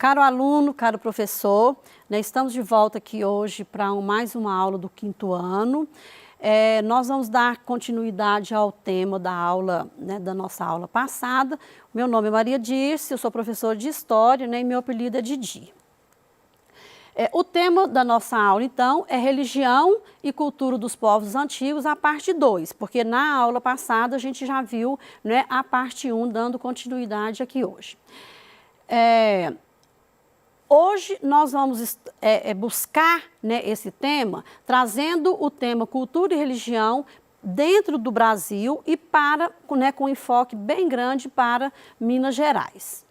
Caro aluno, caro professor, né, estamos de volta aqui hoje para mais uma aula do 5º ano. Nós vamos dar continuidade ao tema da aula, né, da nossa aula passada. Meu nome é Maria Dirce, eu sou professora de História, né, e meu apelido é Didi. O tema da nossa aula, então, é Religião e Cultura dos Povos Antigos, a parte 2, porque na aula passada a gente já viu, né, a parte 1, dando continuidade aqui hoje. Hoje nós vamos buscar, né, esse tema, trazendo o tema Cultura e Religião dentro do Brasil e né, com um enfoque bem grande para Minas Gerais.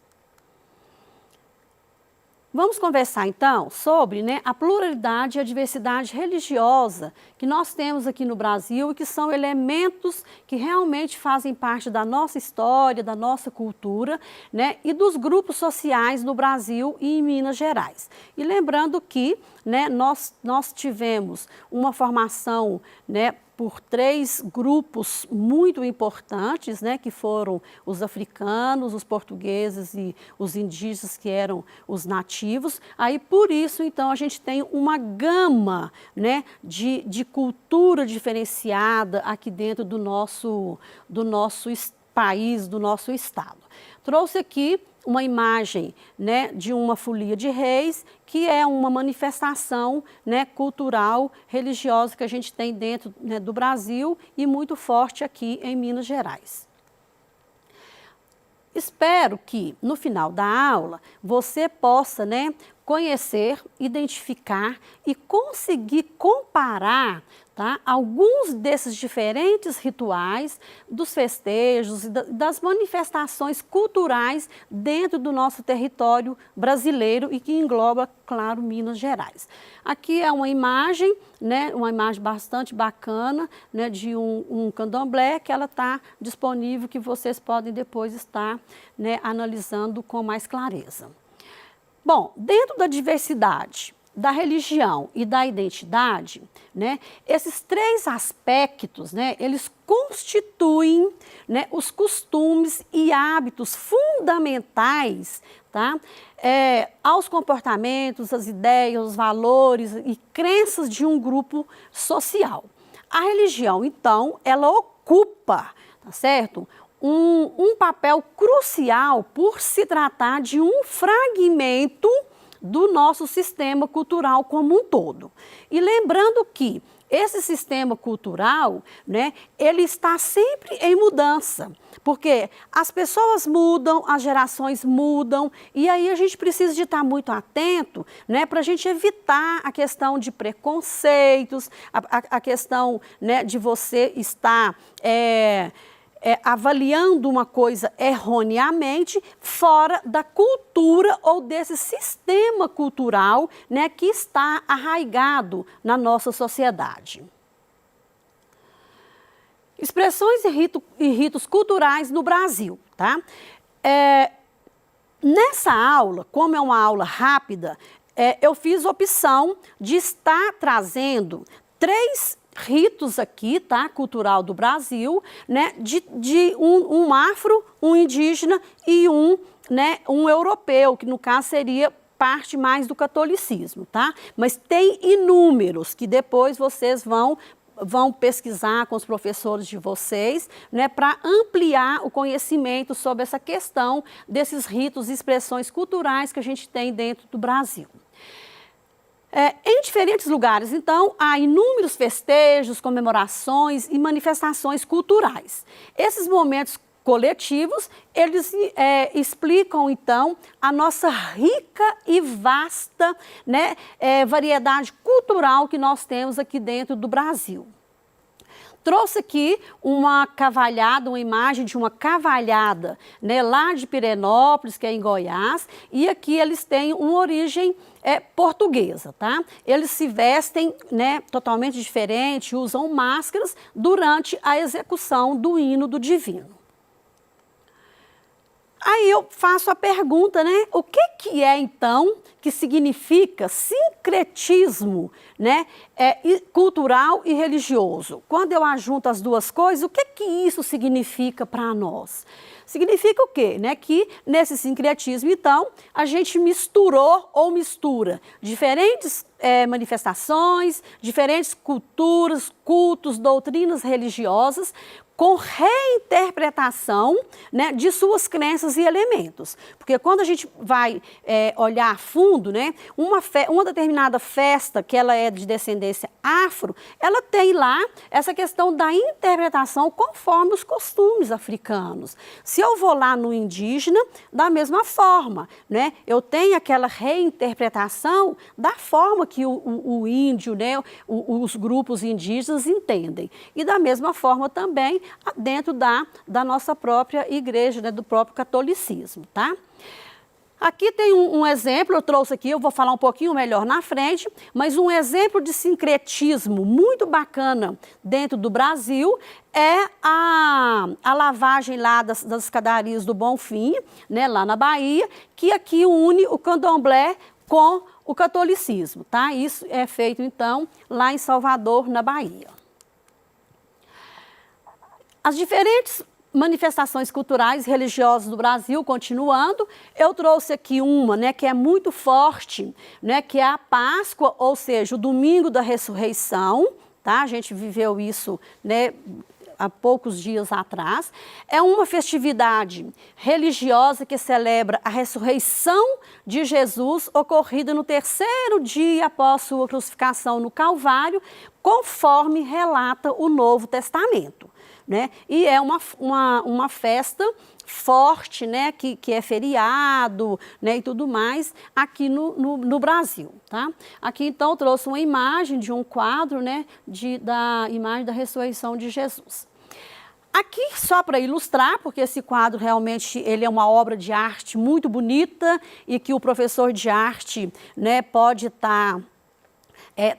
Vamos conversar, então, sobre, né, a pluralidade e a diversidade religiosa que nós temos aqui no Brasil e que são elementos que realmente fazem parte da nossa história, da nossa cultura, né, e dos grupos sociais no Brasil e em Minas Gerais. E lembrando que, né, nós tivemos uma formação, né, por 3 grupos muito importantes, né, que foram os africanos, os portugueses e os indígenas, que eram os nativos. Aí, por isso, então, a gente tem uma gama, né, de cultura diferenciada aqui dentro do nosso país, do nosso estado. Trouxe aqui uma imagem, né, de uma folia de reis, que é uma manifestação, né, cultural, religiosa que a gente tem dentro, né, do Brasil e muito forte aqui em Minas Gerais. Espero que no final da aula você possa, né, conhecer, identificar e conseguir comparar, tá, alguns desses diferentes rituais, dos festejos e das manifestações culturais dentro do nosso território brasileiro e que engloba, claro, Minas Gerais. Aqui é uma imagem, né, uma imagem bastante bacana, né, de um candomblé, que ela está disponível, que vocês podem depois estar, né, analisando com mais clareza. Bom, dentro da diversidade da religião e da identidade, né, esses 3 aspectos, né, eles constituem, né, os costumes e hábitos fundamentais, tá, aos comportamentos, às ideias, os valores e crenças de um grupo social. A religião, então, ela ocupa, tá certo? Um papel crucial por se tratar de um fragmento do nosso sistema cultural como um todo. E lembrando que esse sistema cultural, né, ele está sempre em mudança, porque as pessoas mudam, as gerações mudam, e aí a gente precisa de estar muito atento, né, para a gente evitar a questão de preconceitos, a questão, né, de você estar avaliando uma coisa erroneamente fora da cultura ou desse sistema cultural, né, que está arraigado na nossa sociedade. Expressões e ritos culturais no Brasil, tá? Nessa aula, como é uma aula rápida, eu fiz opção de estar trazendo 3 ritos aqui, tá, cultural do Brasil, né, de um afro, um indígena e né, um europeu, que no caso seria parte mais do catolicismo, tá? Mas tem inúmeros que depois vocês vão pesquisar com os professores de vocês, né, para ampliar o conhecimento sobre essa questão desses ritos e expressões culturais que a gente tem dentro do Brasil. Em diferentes lugares, então, há inúmeros festejos, comemorações e manifestações culturais. Esses momentos coletivos, eles explicam, então, a nossa rica e vasta, né, variedade cultural que nós temos aqui dentro do Brasil. Trouxe aqui uma cavalhada, uma imagem de uma cavalhada, né, lá de Pirenópolis, que é em Goiás, e aqui eles têm uma origem portuguesa, tá? Eles se vestem, né, totalmente diferente, usam máscaras durante a execução do hino do divino. Aí eu faço a pergunta, né, o que é então que significa sincretismo, né, cultural e religioso? Quando eu ajunto as duas coisas, o que isso significa para nós? Significa o quê? Né? Que nesse sincretismo, então, a gente misturou ou mistura diferentes manifestações, diferentes culturas, cultos, doutrinas religiosas, com reinterpretação, né, de suas crenças e elementos. Porque quando a gente vai olhar a fundo, né, uma determinada festa, que ela é de descendência afro, ela tem lá essa questão da interpretação conforme os costumes africanos. Se eu vou lá no indígena, da mesma forma, né, eu tenho aquela reinterpretação da forma que o índio, né, os grupos indígenas entendem. E da mesma forma também dentro da nossa própria igreja, né, do próprio catolicismo, tá? Aqui tem um exemplo, eu trouxe aqui, eu vou falar um pouquinho melhor na frente, mas um exemplo de sincretismo muito bacana dentro do Brasil é a lavagem lá das escadarias do Bonfim, né, lá na Bahia, que aqui une o candomblé com o catolicismo, tá? Isso é feito, então, lá em Salvador, na Bahia. As diferentes manifestações culturais e religiosas do Brasil, continuando, eu trouxe aqui uma, né, que é muito forte, né, que é a Páscoa, ou seja, o domingo da ressurreição, tá? A gente viveu isso, né, há poucos dias atrás. É uma festividade religiosa que celebra a ressurreição de Jesus, ocorrida no 3º dia após sua crucificação no Calvário, conforme relata o Novo Testamento. Né? E é uma festa forte, né? Que é feriado, né? E tudo mais aqui no Brasil. Tá? Aqui, então, eu trouxe uma imagem de um quadro, né? Da imagem da ressurreição de Jesus. Aqui, só para ilustrar, porque esse quadro realmente ele é uma obra de arte muito bonita e que o professor de arte, né, pode estar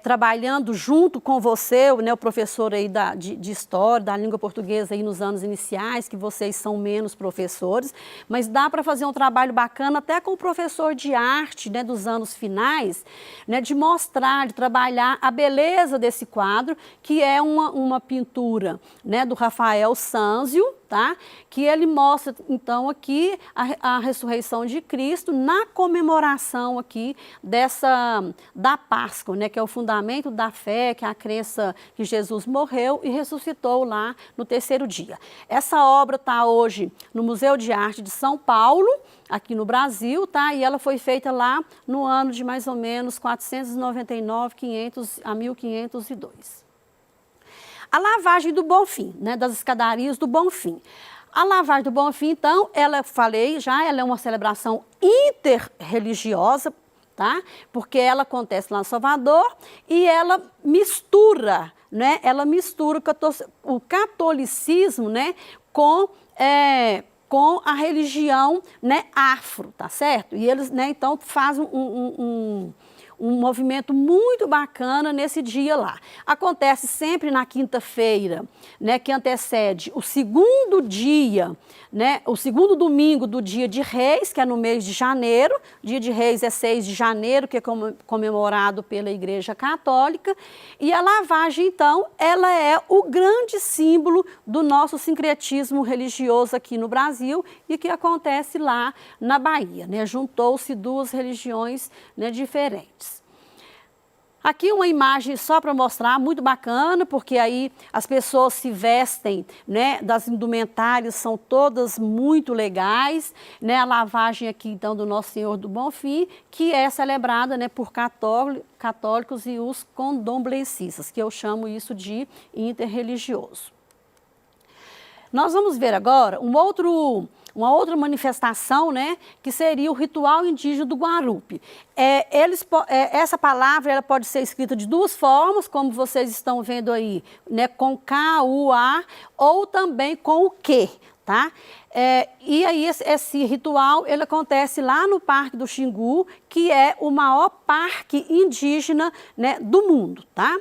trabalhando junto com você, né, o professor aí de História, da língua portuguesa aí nos anos iniciais, que vocês são menos professores, mas dá para fazer um trabalho bacana até com o professor de arte, né, dos anos finais, né, de mostrar, de trabalhar a beleza desse quadro, que é uma pintura, né, do Rafael Sanzio, tá? Que ele mostra, então, aqui a ressurreição de Cristo na comemoração aqui da Páscoa, né? Que é o fundamento da fé, que é a crença que Jesus morreu e ressuscitou lá no 3º dia. Essa obra está hoje no Museu de Arte de São Paulo, aqui no Brasil, tá? E ela foi feita lá no ano de mais ou menos 499, 500 a 1502. A lavagem do Bonfim, né, das escadarias do Bonfim. A lavagem do Bonfim, então, ela é uma celebração interreligiosa, tá? Porque ela acontece lá em Salvador e ela mistura, né? Ela mistura o catolicismo, né, com a religião, né, afro, tá certo? E eles, né, então, fazem um movimento muito bacana nesse dia lá. Acontece sempre na quinta-feira, né, que antecede o 2º dia, né, o 2º domingo do dia de Reis, que é no mês de janeiro. Dia de Reis é 6 de janeiro, que é comemorado pela Igreja Católica. E a lavagem, então, ela é o grande símbolo do nosso sincretismo religioso aqui no Brasil e que acontece lá na Bahia, né? Juntou-se duas religiões, né, diferentes. Aqui uma imagem só para mostrar, muito bacana, porque aí as pessoas se vestem, né, das indumentárias são todas muito legais, né, a lavagem aqui então do Nosso Senhor do Bonfim, que é celebrada, né, por católicos e os candomblecistas, que eu chamo isso de interreligioso. Nós vamos ver agora uma outra manifestação, né, que seria o ritual indígena do Guarupi. Essa palavra ela pode ser escrita de duas formas, como vocês estão vendo aí, né, com K, U, A, ou também com o Q, tá? E aí esse ritual ele acontece lá no Parque do Xingu, que é o maior parque indígena, né, do mundo, tá?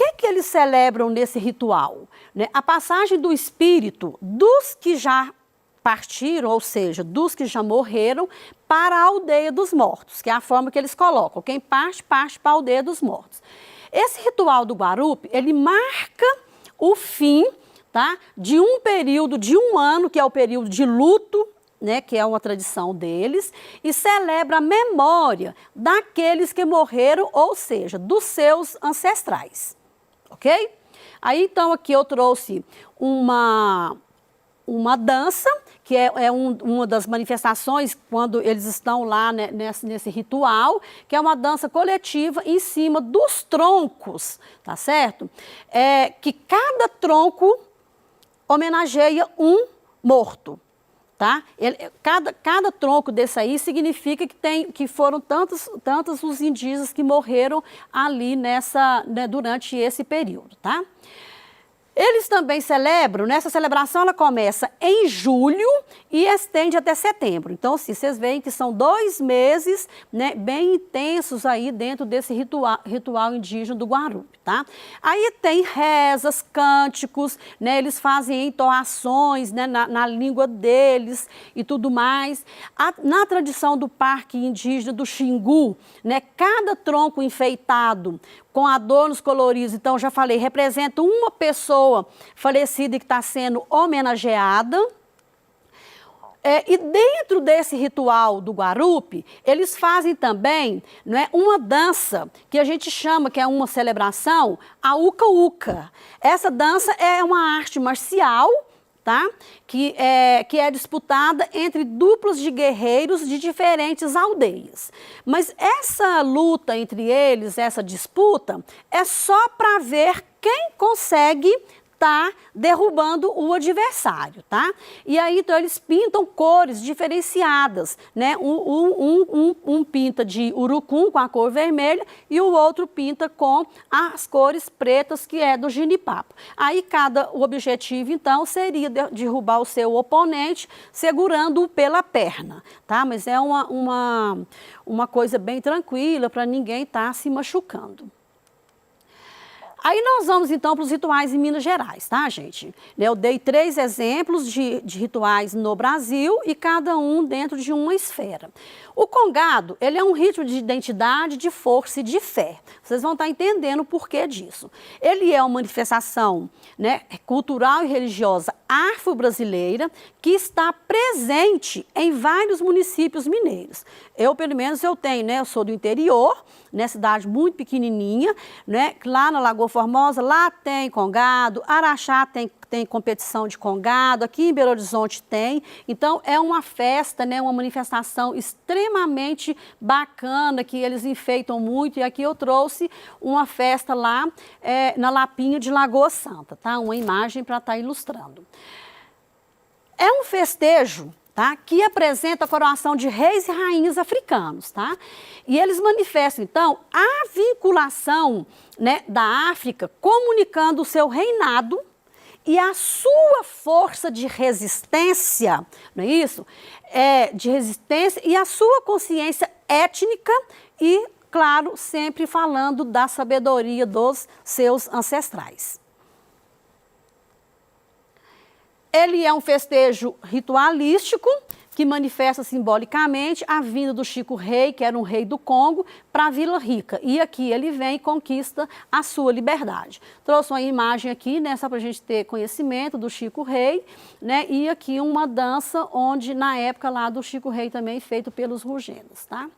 O que eles celebram nesse ritual? Né? A passagem do espírito dos que já partiram, ou seja, dos que já morreram, para a aldeia dos mortos, que é a forma que eles colocam. Quem parte, parte para a aldeia dos mortos. Esse ritual do Guarupi, ele marca o fim tá? De um período de um ano, que é o período de luto, né, que é uma tradição deles, e celebra a memória daqueles que morreram, ou seja, dos seus ancestrais, ok? Aí, então, aqui eu trouxe uma dança, que é uma das manifestações quando eles estão lá, né, nesse ritual, que é uma dança coletiva em cima dos troncos, tá certo? Que cada tronco homenageia um morto. Tá? Cada tronco desse aí significa que foram tantos os indígenas que morreram ali né, durante esse período. Tá? Eles também celebram, nessa celebração ela começa em julho e estende até setembro. Então, assim, vocês veem que são 2 meses, né, bem intensos aí dentro desse ritual indígena do Guarupi, tá? Aí tem rezas, cânticos, né, eles fazem entoações, né, na língua deles e tudo mais. Na tradição do parque indígena do Xingu, né, cada tronco enfeitado com adornos coloridos, então já falei, representa uma pessoa falecida que está sendo homenageada. E dentro desse ritual do Guarupi, eles fazem também, né, uma dança que a gente chama, que é uma celebração, a Uca-Uca. Essa dança é uma arte marcial, tá? Que é disputada entre duplas de guerreiros de diferentes aldeias. Mas essa luta entre eles, essa disputa, é só para ver quem consegue tá derrubando o adversário, tá? E aí, então, eles pintam cores diferenciadas, né? Um pinta de urucum com a cor vermelha e o outro pinta com as cores pretas, que é do jenipapo. Aí, o objetivo, então, seria derrubar o seu oponente segurando-o pela perna, tá? Mas é uma coisa bem tranquila para ninguém estar se machucando. Aí nós vamos então para os rituais em Minas Gerais, tá, gente? Eu dei 3 exemplos de rituais no Brasil e cada um dentro de uma esfera. O congado, ele é um ritmo de identidade, de força e de fé. Vocês vão estar entendendo o porquê disso. Ele é uma manifestação, né, cultural e religiosa afro-brasileira que está presente em vários municípios mineiros. Pelo menos, eu tenho, né? Eu sou do interior, né, cidade muito pequenininha, né? Lá na Lagoa Formosa, lá tem congado, Araxá tem competição de congado, aqui em Belo Horizonte tem. Então, é uma festa, né, uma manifestação extremamente bacana, que eles enfeitam muito. E aqui eu trouxe uma festa lá na Lapinha de Lagoa Santa, tá? Uma imagem para estar ilustrando. É um festejo, tá, que apresenta a coroação de reis e rainhas africanos, tá? E eles manifestam, então, a vinculação, né, da África, comunicando o seu reinado e a sua força de resistência, não é isso? De resistência e a sua consciência étnica e, claro, sempre falando da sabedoria dos seus ancestrais. Ele é um festejo ritualístico que manifesta simbolicamente a vinda do Chico Rei, que era um rei do Congo, para a Vila Rica. E aqui ele vem e conquista a sua liberdade. Trouxe uma imagem aqui, né, só para a gente ter conhecimento do Chico Rei, né, e aqui uma dança onde, na época lá do Chico Rei também, feito pelos rugenos, tá?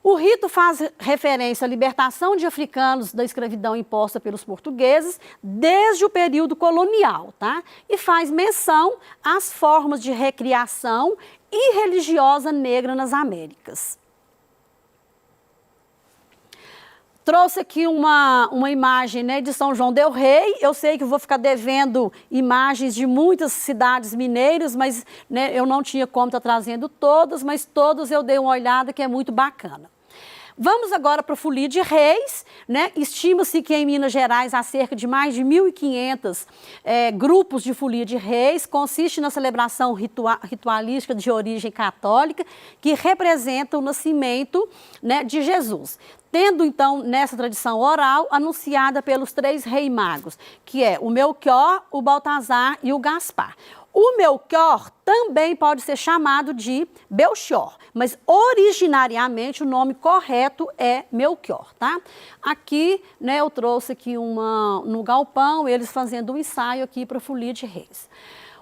O rito faz referência à libertação de africanos da escravidão imposta pelos portugueses desde o período colonial, tá? E faz menção às formas de recriação e religiosa negra nas Américas. Trouxe aqui uma imagem, né, de São João del Rei. Eu sei que eu vou ficar devendo imagens de muitas cidades mineiras, mas, né, eu não tinha como estar trazendo todas, mas todas eu dei uma olhada que é muito bacana. Vamos agora para a Folia de Reis, né? Estima-se que em Minas Gerais há cerca de mais de 1.500 grupos de Folia de Reis. Consiste na celebração ritualística de origem católica que representa o nascimento, né, de Jesus. Tendo, então, nessa tradição oral, anunciada pelos 3 reis magos, que é o Melchior, o Baltazar e o Gaspar. O Melchior também pode ser chamado de Belchior, mas originariamente o nome correto é Melchior, tá? Aqui, né, eu trouxe aqui no galpão, eles fazendo um ensaio aqui para a Folia de Reis.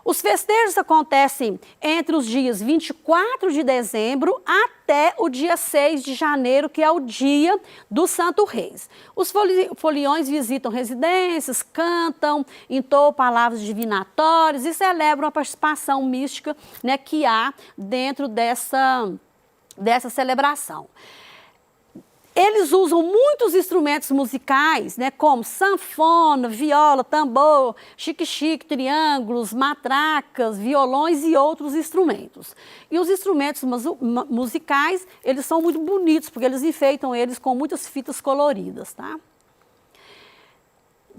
Os festejos acontecem entre os dias 24 de dezembro até o dia 6 de janeiro, que é o dia do Santo Reis. Os foliões visitam residências, cantam, entoam palavras divinatórias e celebram a participação mística, né, que há dentro dessa celebração. Eles usam muitos instrumentos musicais, né, como sanfona, viola, tambor, xique-xique, triângulos, matracas, violões e outros instrumentos. E os instrumentos musicais, eles são muito bonitos, porque eles enfeitam eles com muitas fitas coloridas, tá?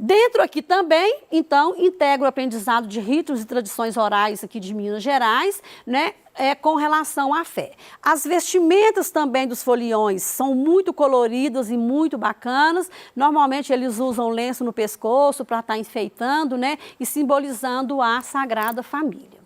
Dentro aqui também, então, integra o aprendizado de ritos e tradições orais aqui de Minas Gerais, né, com relação à fé. As vestimentas também dos foliões são muito coloridas e muito bacanas. Normalmente eles usam lenço no pescoço para estar enfeitando, né, e simbolizando a Sagrada Família.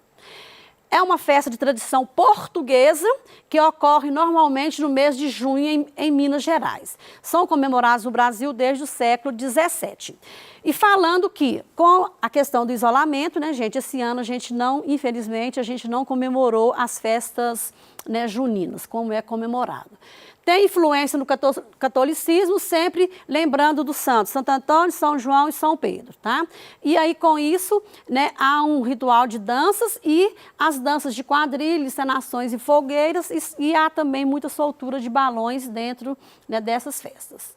É uma festa de tradição portuguesa que ocorre normalmente no mês de junho em Minas Gerais. São comemorados no Brasil desde o século XVII. E falando que, com a questão do isolamento, né, gente, esse ano a gente não, infelizmente, a gente não comemorou as festas, né, juninas, como é comemorado. Tem influência no catolicismo, sempre lembrando dos santos, Santo Antônio, São João e São Pedro, tá? E aí, com isso, né, há um ritual de danças e as danças de quadrilha, encenações e fogueiras, e há também muita soltura de balões dentro, né, dessas festas.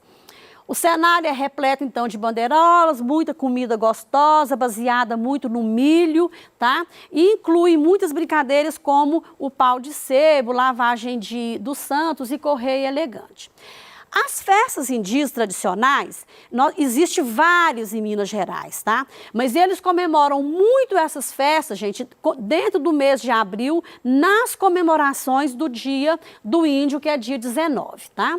O cenário é repleto, então, de bandeirolas, muita comida gostosa, baseada muito no milho, tá? E inclui muitas brincadeiras como o pau de sebo, lavagem dos santos e correia elegante. As festas indígenas tradicionais, existem várias em Minas Gerais, tá? Mas eles comemoram muito essas festas, gente, dentro do mês de abril, nas comemorações do Dia do Índio, que é dia 19, tá?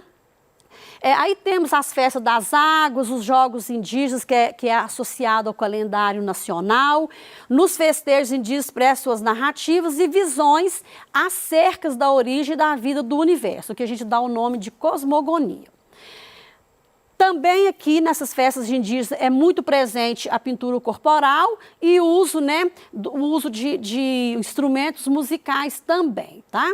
Aí temos as festas das águas, os jogos indígenas, que é associado ao calendário nacional. Nos festejos indígenas expressam suas narrativas e visões acerca da origem da vida do universo, que a gente dá o nome de cosmogonia. Também aqui nessas festas indígenas é muito presente a pintura corporal e o uso, né, de instrumentos musicais também, tá?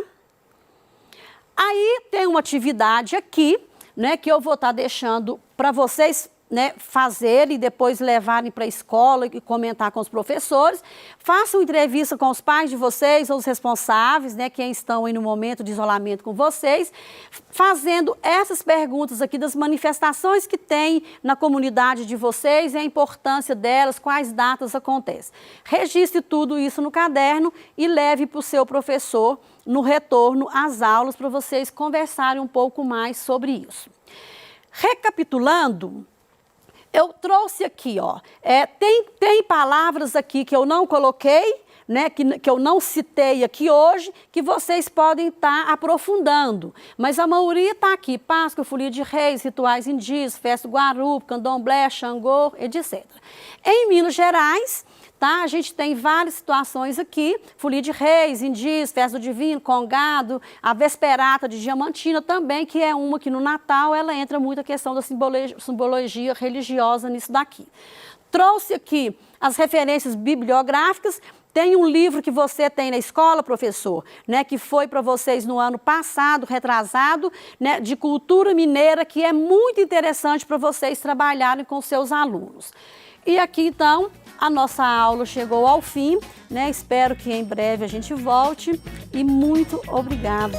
Aí tem uma atividade aqui, né, que eu vou estar deixando para vocês, né, fazerem e depois levarem para a escola e comentar com os professores. Façam entrevista com os pais de vocês ou os responsáveis, né, quem estão aí no momento de isolamento com vocês, fazendo essas perguntas aqui das manifestações que tem na comunidade de vocês e a importância delas, quais datas acontecem. Registre tudo isso no caderno e leve para o seu professor no retorno às aulas para vocês conversarem um pouco mais sobre isso. Recapitulando, eu trouxe aqui, ó, tem palavras aqui que eu não coloquei, né, que eu não citei aqui hoje, que vocês podem estar aprofundando. Mas a maioria está aqui, Páscoa, Folia de Reis, rituais indígenas, festa do Guarupo, Candomblé, Xangô, etc. Em Minas Gerais, tá, a gente tem várias situações aqui, Folia de Reis, indígenas, festa do Divino, Congado, a Vesperata de Diamantina também, que é uma que no Natal ela entra muito a questão da simbologia religiosa nisso daqui. Trouxe aqui as referências bibliográficas. Tem um livro que você tem na escola, professor, né, que foi para vocês no ano passado, retrasado, né, de cultura mineira, que é muito interessante para vocês trabalharem com seus alunos. E aqui, então, a nossa aula chegou ao fim, né? Espero que em breve a gente volte e muito obrigada.